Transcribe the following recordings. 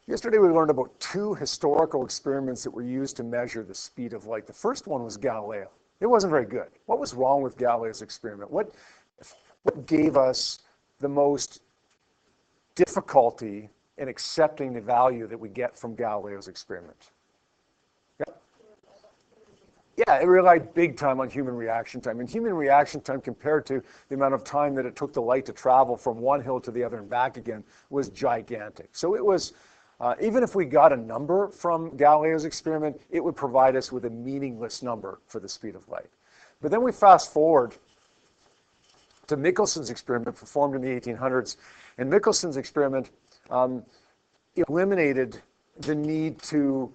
Yesterday we learned about two historical experiments that were used to measure the speed of light. The first one was Galileo. It wasn't very good. What was wrong with Galileo's experiment? What gave us the most difficulty in accepting the value that we get from Galileo's experiment? Yeah, it relied big time on human reaction time. And human reaction time compared to the amount of time that it took the light to travel from one hill to the other and back again was gigantic. So it was, even if we got a number from Galileo's experiment, it would provide us with a meaningless number for the speed of light. But then we fast forward to Michelson's experiment performed in the 1800s. And Michelson's experiment eliminated the need to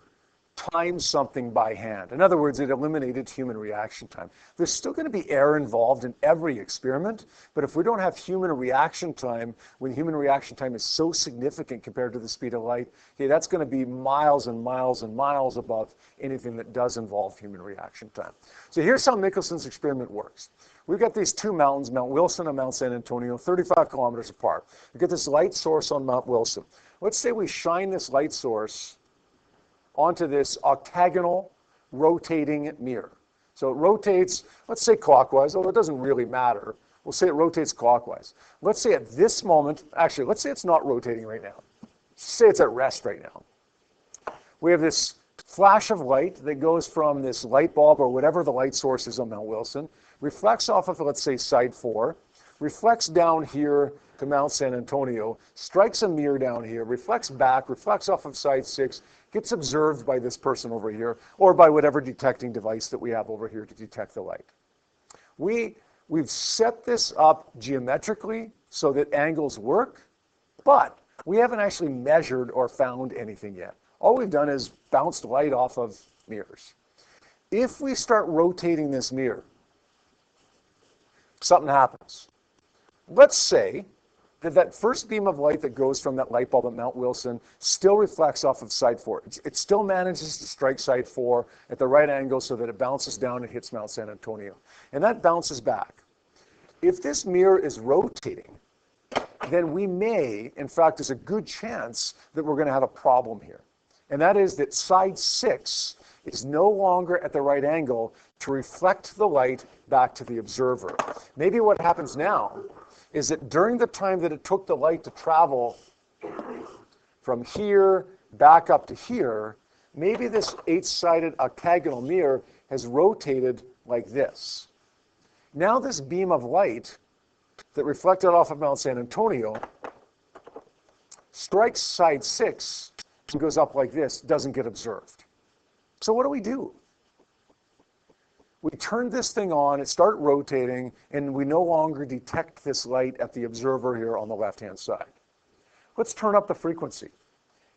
time something by hand. In other words, it eliminated human reaction time. There's still going to be error involved in every experiment, but if we don't have human reaction time, when human reaction time is so significant compared to the speed of light, okay, that's going to be miles and miles and miles above anything that does involve human reaction time. So here's how Michelson's experiment works. We've got these two mountains, Mount Wilson and Mount San Antonio, 35 kilometers apart. We get this light source on Mount Wilson. Let's say we shine this light source onto this octagonal rotating mirror. So it rotates, let's say clockwise, although it doesn't really matter. We'll say it rotates clockwise. Let's say at this moment, actually, let's say it's not rotating right now. Say it's at rest right now. We have this flash of light that goes from this light bulb or whatever the light source is on Mount Wilson, reflects off of, let's say, side 4, reflects down here to Mount San Antonio, strikes a mirror down here, reflects back, reflects off of side 6, gets observed by this person over here, or by whatever detecting device that we have over here to detect the light. We've set this up geometrically so that angles work, but we haven't actually measured or found anything yet. All we've done is bounced light off of mirrors. If we start rotating this mirror, something happens. Let's say that first beam of light that goes from that light bulb at Mount Wilson still reflects off of side 4. It still manages to strike side 4 at the right angle so that it bounces down and hits Mount San Antonio. And that bounces back. If this mirror is rotating, then we may, in fact, there's a good chance that we're going to have a problem here. And that is that side 6 is no longer at the right angle to reflect the light back to the observer. Maybe what happens now is that during the time that it took the light to travel from here back up to here, maybe this 8-sided octagonal mirror has rotated like this. Now this beam of light that reflected off of Mount San Antonio strikes side 6 and goes up like this, doesn't get observed. So what do? We turn this thing on, it starts rotating, and we no longer detect this light at the observer here on the left-hand side. Let's turn up the frequency.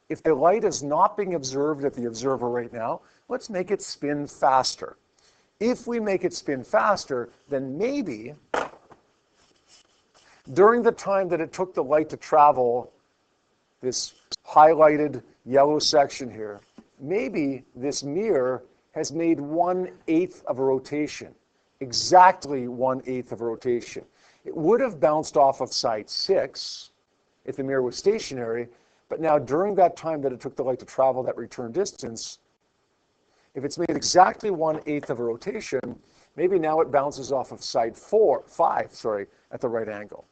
If the light is not being observed at the observer right now, let's make it spin faster. If we make it spin faster, then maybe during the time that it took the light to travel, this highlighted yellow section here, maybe this mirror has made 1/8 of a rotation, exactly 1/8 of a rotation. It would have bounced off of side 6 if the mirror was stationary, but now during that time that it took the light to travel that return distance, if it's made exactly 1/8 of a rotation, maybe now it bounces off of side 5 at the right angle.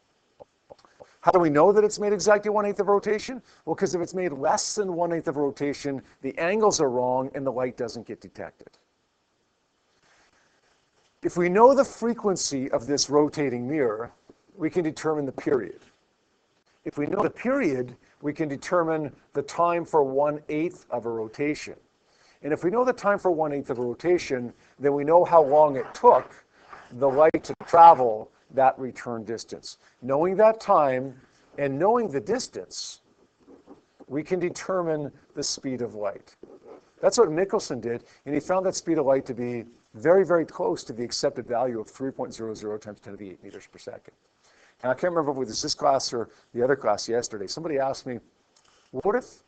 How do we know that it's made exactly 1/8 of a rotation? Well, because if it's made less than 1/8 of a rotation, the angles are wrong and the light doesn't get detected. If we know the frequency of this rotating mirror, we can determine the period. If we know the period, we can determine the time for 1/8 of a rotation. And if we know the time for 1/8 of a rotation, then we know how long it took the light to travel that return distance. Knowing that time and knowing the distance, we can determine the speed of light. That's what Michelson did, and he found that speed of light to be very, very close to the accepted value of 3.00 times 10 to the 8 meters per second. Now, I can't remember if it was this class or the other class yesterday. Somebody asked me, what if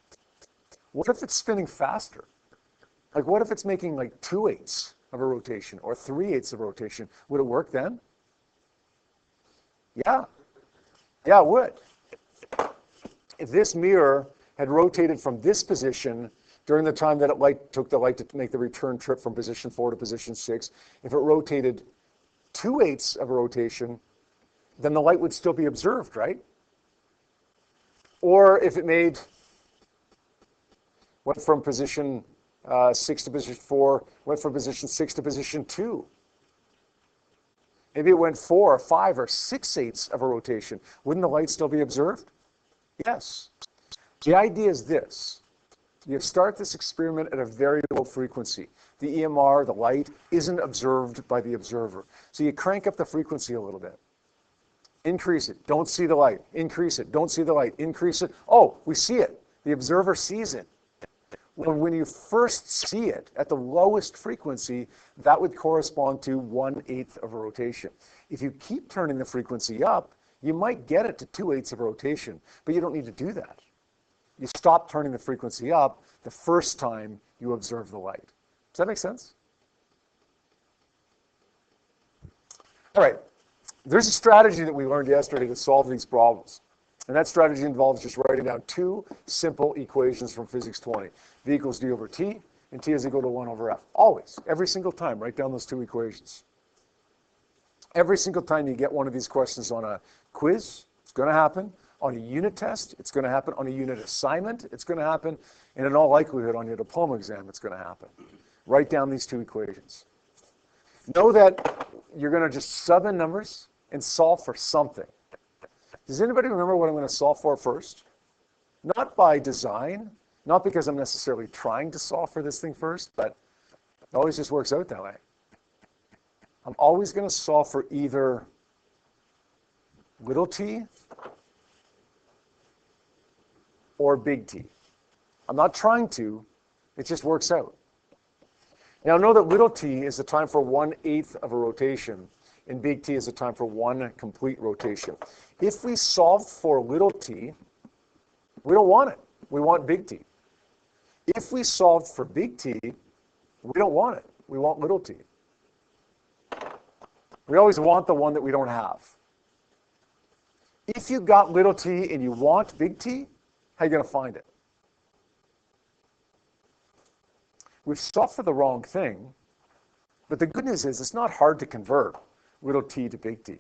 it's spinning faster? Like, what if it's making like 2/8 of a rotation or 3/8 of a rotation? Would it work then? Yeah, it would. If this mirror had rotated from this position during the time that it took the light to make the return trip from position 4 to position 6, if it rotated 2/8 of a rotation, then the light would still be observed, right? Or if it went from position 6 to position 4, went from position 6 to position 2. Maybe it went 4 or 5 or 6/8 of a rotation. Wouldn't the light still be observed? Yes. The idea is this. You start this experiment at a very low frequency. The EMR, the light, isn't observed by the observer. So you crank up the frequency a little bit. Increase it, don't see the light. Increase it, don't see the light. Increase it. Oh, we see it. The observer sees it. Well, when you first see it at the lowest frequency, that would correspond to 1/8 of a rotation. If you keep turning the frequency up, you might get it to 2/8 of a rotation, but you don't need to do that. You stop turning the frequency up the first time you observe the light. Does that make sense? All right. There's a strategy that we learned yesterday to solve these problems. And that strategy involves just writing down two simple equations from Physics 20. V equals d over t, and t is equal to 1 over f. Always, every single time, write down those two equations. Every single time you get one of these questions on a quiz, it's going to happen. On a unit test, it's going to happen. On a unit assignment, it's going to happen. And in all likelihood, on your diploma exam, it's going to happen. Write down these two equations. Know that you're going to just sub in numbers and solve for something. Does anybody remember what I'm going to solve for first? Not by design, not because I'm necessarily trying to solve for this thing first, but it always just works out that way. I'm always going to solve for either little t or big T. I'm not trying to, it just works out. Now know that little t is the time for 1/8 of a rotation, and big T is the time for one complete rotation. If we solve for little t, we don't want it. We want big T. If we solve for big T, we don't want it. We want little t. We always want the one that we don't have. If you got little t and you want big T, how are you going to find it? We've solved for the wrong thing, but the good news is it's not hard to convert little t to big T.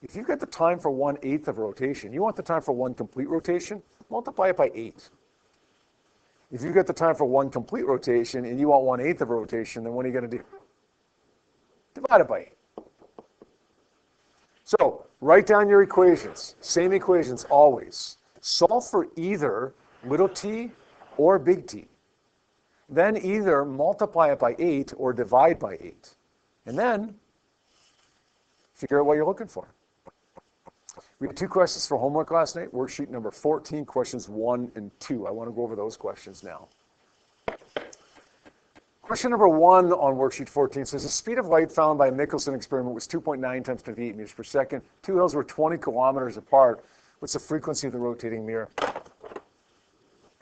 If you've got the time for 1/8 of a rotation, you want the time for one complete rotation, multiply it by 8. If you've got the time for one complete rotation and you want 1/8 of a rotation, then what are you going to do? Divide it by 8. So write down your equations. Same equations always. Solve for either little t or big T. Then either multiply it by 8 or divide by 8. And then figure out what you're looking for. We had 2 questions for homework last night. Worksheet number 14, questions 1 and 2. I want to go over those questions now. Question number 1 on worksheet 14 says the speed of light found by a Michelson experiment was 2.9 times 10 to the 8 meters per second. 2 hills were 20 kilometers apart. What's the frequency of the rotating mirror?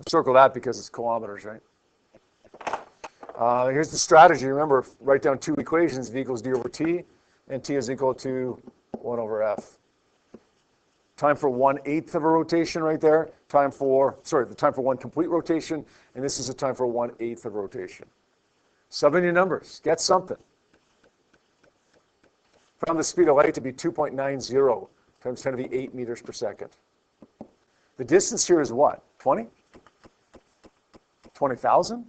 Circle that because it's kilometers, right? Here's the strategy. Remember, write down 2 equations. V equals d over t, and t is equal to 1 over f. Time for 1/8 of a rotation right there. The time for one complete rotation, and this is the time for 1/8 of a rotation. Sub in your numbers. Get something. Found the speed of light to be 2.90 times 10 to the 8 meters per second. The distance here is what? 20? 20,000?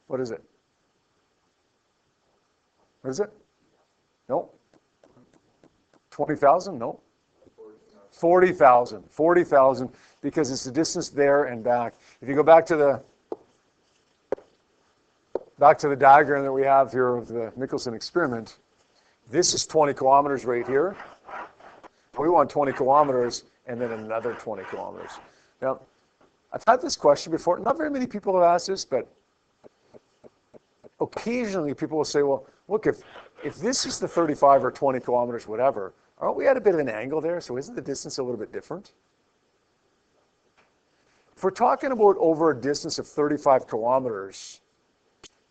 What is it? What is it? No. 20,000? No. 40,000. 40,000 because it's the distance there and back. If you go back to the diagram that we have here of the Michelson experiment, this is 20 kilometers right here. We want 20 kilometers and then another 20 kilometers. Now, I've had this question before. Not very many people have asked this, but occasionally people will say, well, look, if this is the 35 or 20 kilometers, whatever, aren't we at a bit of an angle there? So isn't the distance a little bit different? If we're talking about over a distance of 35 kilometers,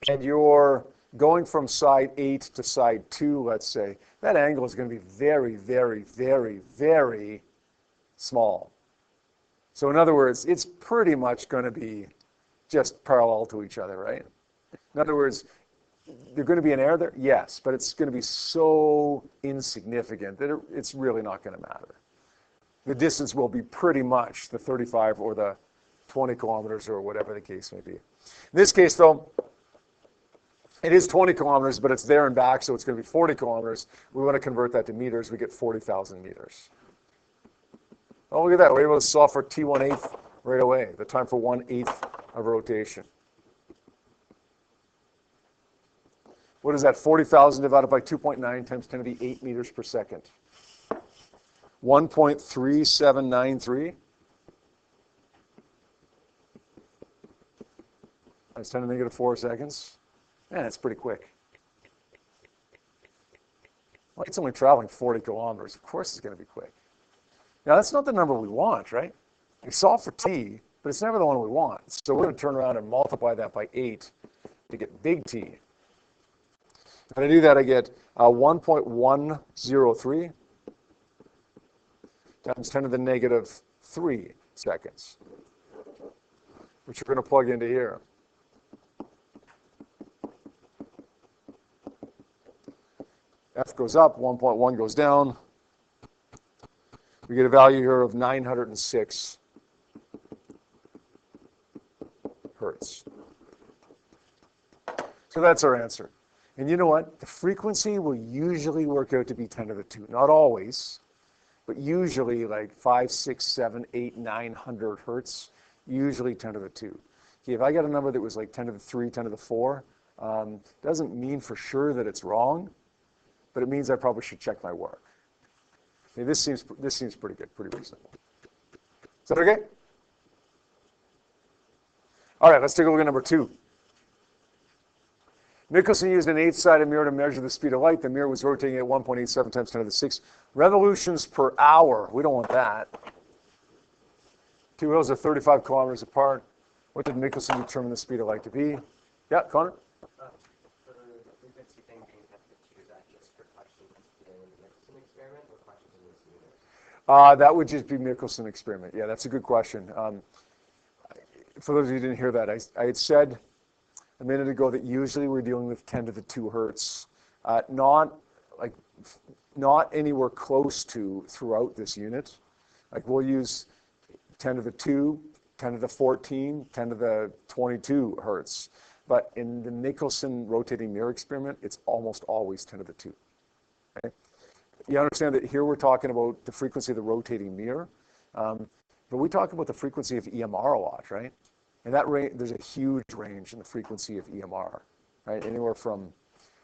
and you're going from side 8 to side 2, let's say, that angle is going to be very, very, very, very small. So in other words, it's pretty much going to be just parallel to each other, right? In other words, there's going to be an error there, yes, but it's going to be so insignificant that it's really not going to matter. The distance will be pretty much the 35 or the 20 kilometers or whatever the case may be. In this case, though, it is 20 kilometers, but it's there and back, so it's going to be 40 kilometers. We want to convert that to meters. We get 40,000 meters. Oh, look at that. We're able to solve for T1/8 right away, the time for 1/8 of rotation. What is that? 40,000 divided by 2.9 times 10 to the 8 meters per second. 1.3793. Times 10 to the -4 seconds. Man, that's pretty quick. Light's only traveling 40 kilometers. Of course it's going to be quick. Now, that's not the number we want, right? We solve for t, but it's never the one we want. So we're going to turn around and multiply that by 8 to get big T. If I do that, I get 1.103 times 10 to the -3 seconds, which we're going to plug into here. F goes up, 1.1 goes down. We get a value here of 906 hertz. So that's our answer. And you know what? The frequency will usually work out to be 10 to the 2. Not always, but usually like 5, 6, 7, 8, 900 hertz, usually 10 to the 2. Okay, if I got a number that was like 10 to the 3, 10 to the 4, doesn't mean for sure that it's wrong, but it means I probably should check my work. Okay, this seems pretty good, pretty reasonable. Is that okay? All right, let's take a look at number 2. Michelson used an 8-sided mirror to measure the speed of light. The mirror was rotating at 1.87 times 10 to the 6 revolutions per hour. We don't want that. Two wheels are 35 kilometers apart. What did Michelson determine the speed of light to be? Yeah, Connor? That would just be Michelson experiment. Yeah, that's a good question. For those of you who didn't hear that, I had said a minute ago that usually we're dealing with 10 to the 2 hertz, not anywhere close to throughout this unit. Like we'll use 10 to the 2, 10 to the 14, 10 to the 22 hertz. But in the Michelson rotating mirror experiment, it's almost always 10 to the 2. Okay? You understand that here we're talking about the frequency of the rotating mirror, but we talk about the frequency of EMR a lot, right? And that there's a huge range in the frequency of EMR, right? Anywhere from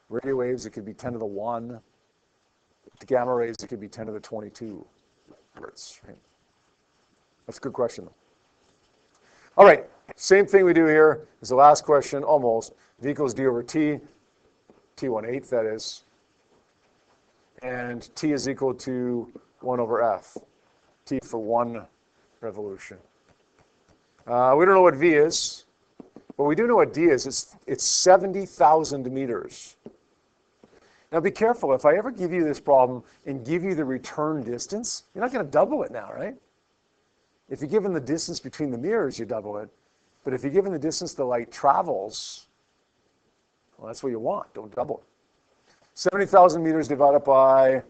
radio waves, it could be 10 to the 1, to gamma rays, it could be 10 to the 22 hertz. Right? That's a good question, though. All right, same thing we do here as the last question, almost. V equals D over T, T1/8, that is. And T is equal to 1 over F, T for 1 revolution. We don't know what V is, but we do know what D is. It's 70,000 meters. Now be careful. If I ever give you this problem and give you the return distance, you're not going to double it now, right? If you're given the distance between the mirrors, you double it. But if you're given the distance the light travels, well, that's what you want. Don't double it. 70,000 meters divided by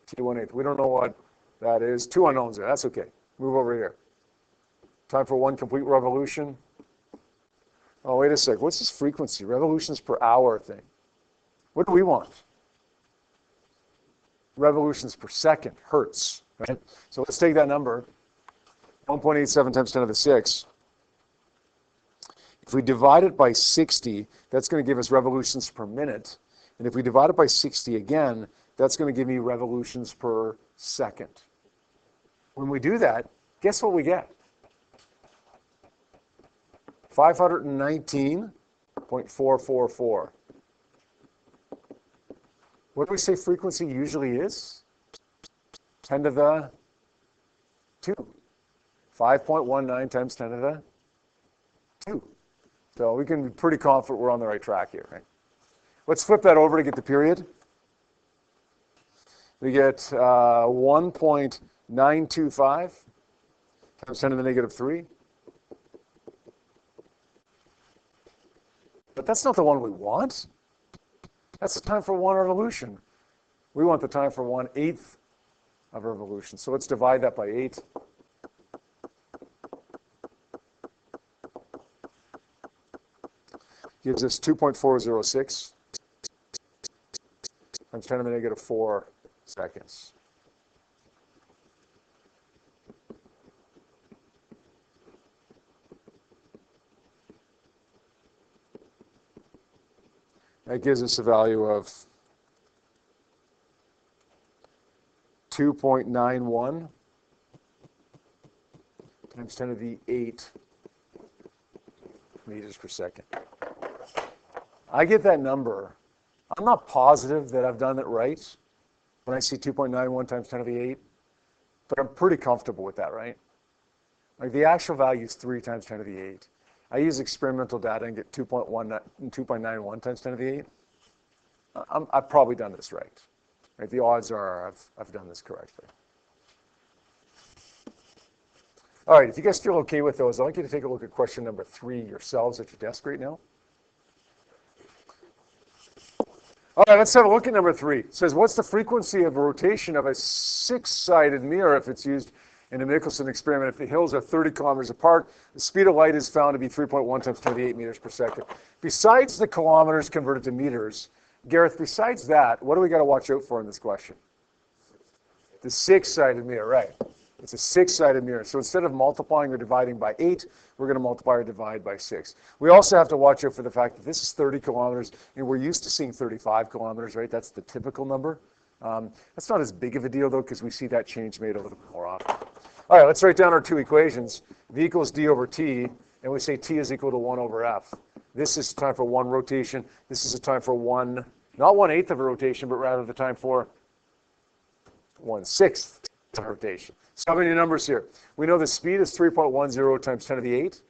T1/8. We don't know what that is. 2 unknowns there. That's okay. Move over here. Time for 1 complete revolution. Oh, wait a sec. What's this frequency? Revolutions per hour thing. What do we want? Revolutions per second, hertz. Right? So let's take that number, 1.87 times 10 to the 6. If we divide it by 60, that's going to give us revolutions per minute. And if we divide it by 60 again, that's going to give me revolutions per second. When we do that, guess what we get? 519.444. What do we say frequency usually is? 10 to the 2. 5.19 times 10 to the 2. So we can be pretty confident we're on the right track here, right? Let's flip that over to get the period. We get 1.925 times 10 to the negative 3. But that's not the one we want. That's the time for one revolution. We want the time for 1/8 of a revolution. So let's divide that by 8. Gives us 2.406 times 10 to the negative 4 seconds. That gives us a value of 2.91 times 10 to the 8 meters per second. I get that number. I'm not positive that I've done it right when I see 2.91 times 10 to the 8, but I'm pretty comfortable with that, right? Like the actual value is 3 times 10 to the 8. I use experimental data and get 2.91 times 10 to the 8. I've probably done this right. Right? The odds are I've done this correctly. All right, if you guys feel okay with those, I'd like you to take a look at question number 3 yourselves at your desk right now. All right, let's have a look at number 3. It says, what's the frequency of rotation of a 6-sided mirror if it's used in a Michelson experiment? If the hills are 30 kilometers apart, the speed of light is found to be 3.1 times 10 to the 8 meters per second. Besides the kilometers converted to meters, Gareth, besides that, what do we got to watch out for in this question? The 6-sided mirror, right. It's a 6-sided mirror. So instead of multiplying or dividing by 8, we're going to multiply or divide by 6. We also have to watch out for the fact that this is 30 kilometers, and we're used to seeing 35 kilometers, right? That's the typical number. That's not as big of a deal, though, because we see that change made a little bit more often. All right, let's write down our 2 equations. V equals d over t, and we say t is equal to 1 over f. This is time for 1 rotation. This is a time for 1, not 1/8 of a rotation, but rather the time for 1/6 of a rotation. So how many numbers here? We know the speed is 3.10 times 10 to the 8.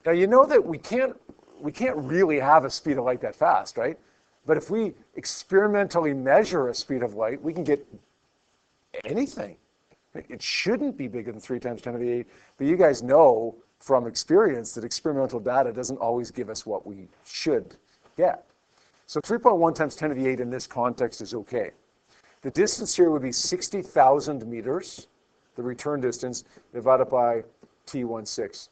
Now you know that we can't really have a speed of light that fast, right? But if we experimentally measure a speed of light, we can get anything. It shouldn't be bigger than 3 times 10 to the 8, but you guys know from experience that experimental data doesn't always give us what we should get. So 3.1 times 10 to the 8 in this context is okay. The distance here would be 60,000 meters, the return distance, divided by t16.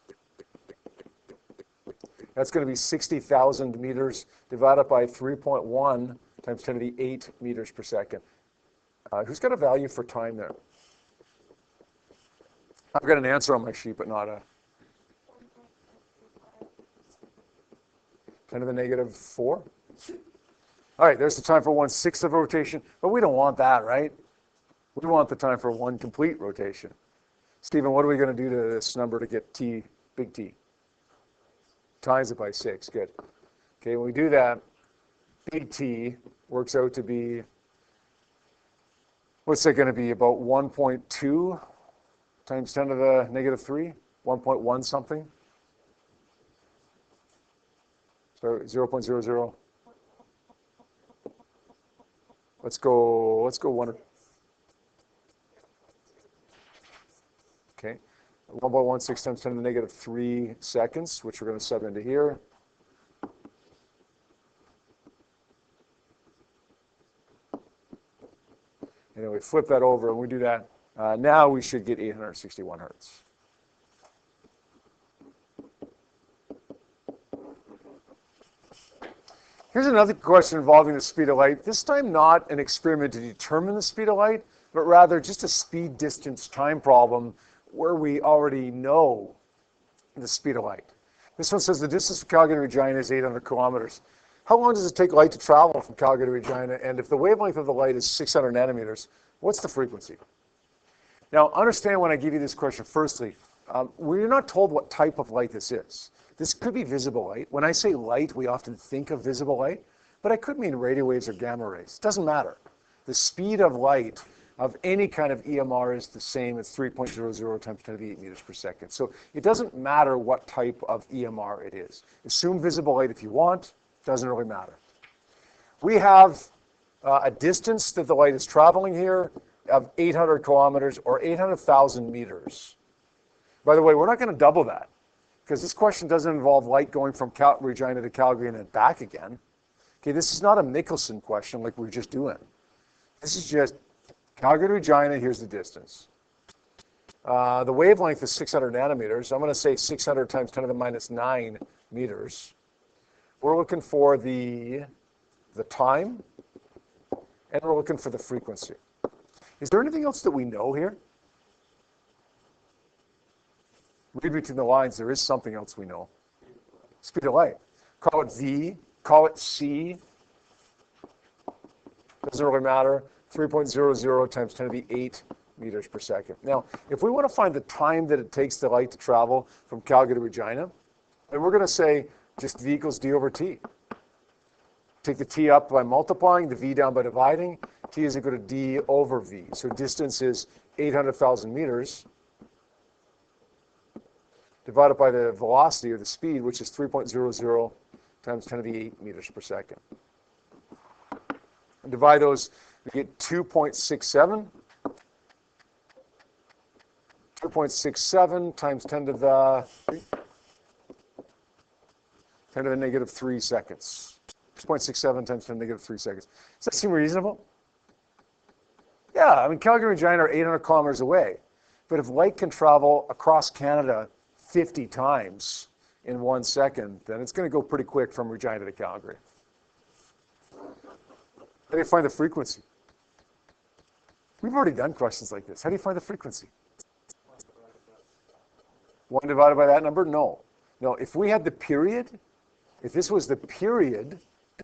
That's going to be 60,000 meters divided by 3.1 times 10 to the 8 meters per second. Who's got a value for time there? I've got an answer on my sheet, but not a 10 to the negative 4. All right, there's the time for 1/6 of a rotation, but we don't want that, right? We want the time for 1 complete rotation. Stephen, what are we going to do to this number to get t, big T? Times it by 6, good. Okay, when we do that, big T works out to be, what's that going to be, about 1.2 times 10 to the negative 3, 1.1 something. So 0.00. Let's go 1. Okay, 1.16 times 10 to the negative 3 seconds, which we're going to sub into here. And then we flip that over and we do that. Now we should get 861 hertz. Here's another question involving the speed of light. This time not an experiment to determine the speed of light, but rather just a speed distance time problem where we already know the speed of light. This one says the distance from Calgary to Regina is 800 kilometers. How long does it take light to travel from Calgary to Regina? And if the wavelength of the light is 600 nanometers, what's the frequency? Now, understand when I give you this question, firstly, we're not told what type of light this is. This could be visible light. When I say light, we often think of visible light, but it could mean radio waves or gamma rays. It doesn't matter. The speed of light of any kind of EMR is the same as 3.00 times 10 to the 8 meters per second. So it doesn't matter what type of EMR it is. Assume visible light if you want. Doesn't really matter. We have a distance that the light is traveling here. of 800 kilometers or 800,000 meters. By the way, we're not going to double that because this question doesn't involve light going from Regina to Calgary and then back again. Okay, this is not a Michelson question like we were just doing. This is just Calgary to Regina, here's the distance. The wavelength is 600 nanometers. I'm going to say 600 times 10 to the minus 9 meters. We're looking for the time, and we're looking for the frequency. Is there anything else that we know here? Read between the lines, there is something else we know. Speed of light. Call it V, call it C. Doesn't really matter. 3.00 times 10 to the 8 meters per second. Now, if we want to find the time that it takes the light to travel from Calgary to Regina, then we're going to say just V equals D over T. Take the T up by multiplying, the V down by dividing. T is equal to D over V. So distance is 800,000 meters divided by the velocity or the speed, which is 3.00 times 10 to the 8 meters per second. And divide those, we get 2.67. 2.67 times 10 to the negative 3 seconds. 2.67 times 10 to the negative 3 seconds. Does that seem reasonable? Yeah, I mean, Calgary and Regina are 800 kilometers away. But if light can travel across Canada 50 times in 1 second, then it's going to go pretty quick from Regina to Calgary. How do you find the frequency? We've already done questions like this. How do you find the frequency? 1 divided by that number? No. No, if we had the period, if this was the period,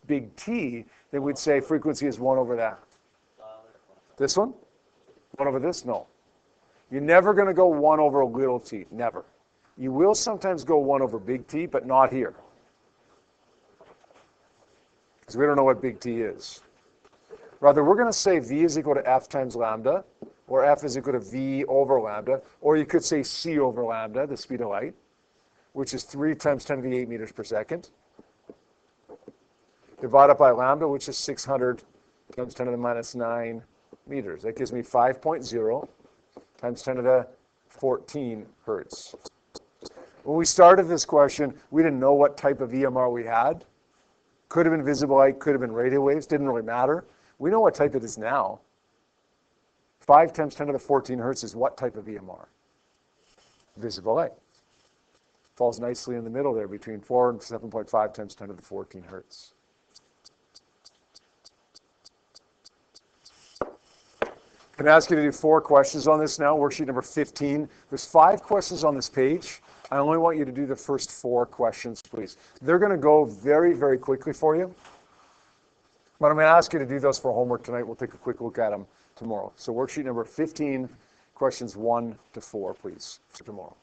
big T, then we'd say frequency is 1 over that. This one? 1 over this? No. You're never going to go 1 over little t. Never. You will sometimes go 1 over big T, but not here. Because we don't know what big T is. Rather, we're going to say V is equal to F times lambda, or F is equal to V over lambda, or you could say C over lambda, the speed of light, which is 3 times 10 to the 8 meters per second, divided by lambda, which is 600 times 10 to the minus 9 meters. That gives me 5.0 times 10 to the 14 hertz. When we started this question, we didn't know what type of EMR we had. Could have been visible light, could have been radio waves, didn't really matter. We know what type it is now. 5 times 10 to the 14 hertz is what type of EMR? Visible light. Falls nicely in the middle there between 4 and 7.5 times 10 to the 14 hertz. I'm going to ask you to do 4 questions on this now, worksheet number 15. There's 5 questions on this page. I only want you to do the first 4 questions, please. They're going to go very, very quickly for you. But I'm going to ask you to do those for homework tonight. We'll take a quick look at them tomorrow. So worksheet number 15, questions 1 to 4, please, for tomorrow.